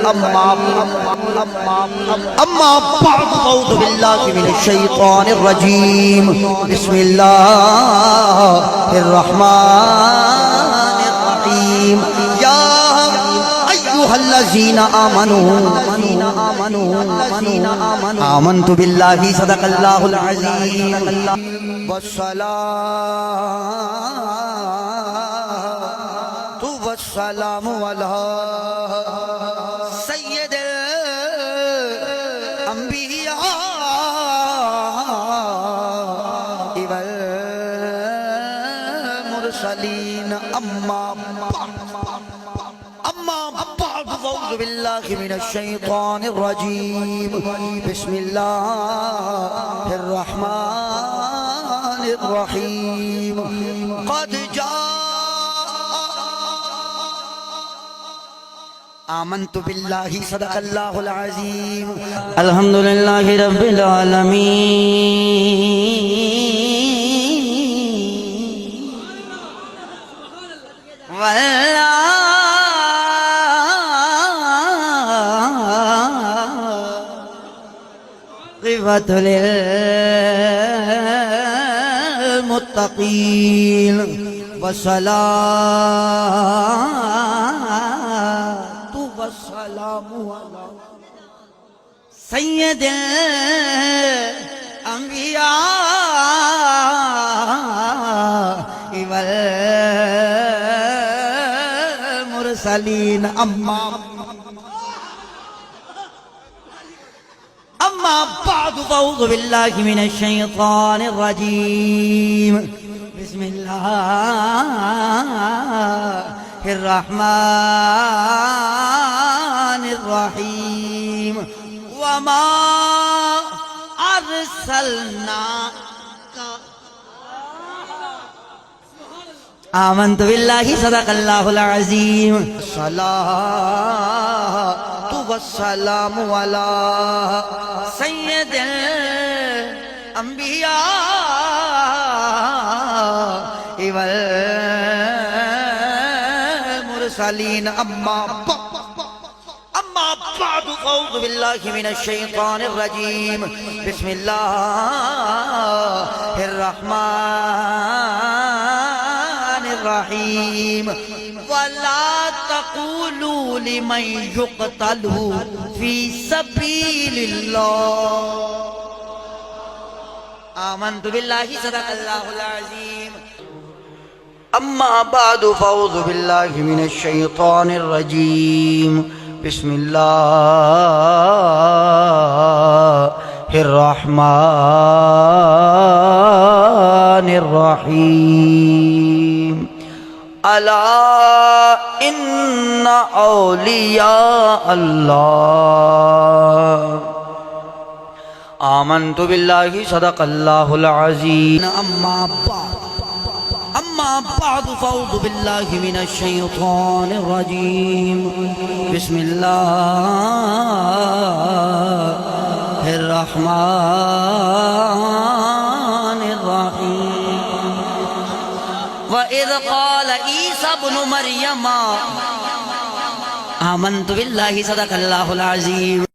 اما بعد اعوذ باللہ من الشیطان الرجیم بسم اللہ الرحمن الرحیم یا ایھا الذین آمنوا آمنت باللہ صدق اللہ العظیم والسلام علی سید الانبیاء والمرسلین اما بعد اعوذ باللہ من الشیطان الرجیم بسم اللہ الرحمن الرحیم قد جاء آمنت باللہ صدق اللہ العظیم الحمدللہ رب العالمین والعاقبۃ للمتقین والسلام علی سید الانبیاء والمرسلین اما بعد اعوذ باللہ من الشیطان الرجیم بسم اللہ الرحمن الرحیم وما ارسلناک آمنت باللہ صدق اللہ العظیم الصلاۃ والسلام علی سید الانبیاء والمرسلین اما بعد اعوذ باللہ من الشیطان الرجیم بسم اللہ الرحمن الرحیم ولا تقولوا لمن يقتل في سبيل الله آمنت باللہ صدق اللہ العظیم اما بعد فاعوذ باللہ من الشیطان الرجیم بسم اللہ الرحمن الرحیم الا ان اولیاء اللہ آمنت باللہ صدق اللہ العظیم اما بعد فاعوذ باللہ من الشیطان الرجیم بسم اللہ الرحمن الرحیم وَإِذْ قَالَ عِيسَى ابْنُ مَرْيَمَ آمنت باللہ صدق اللہ العظیم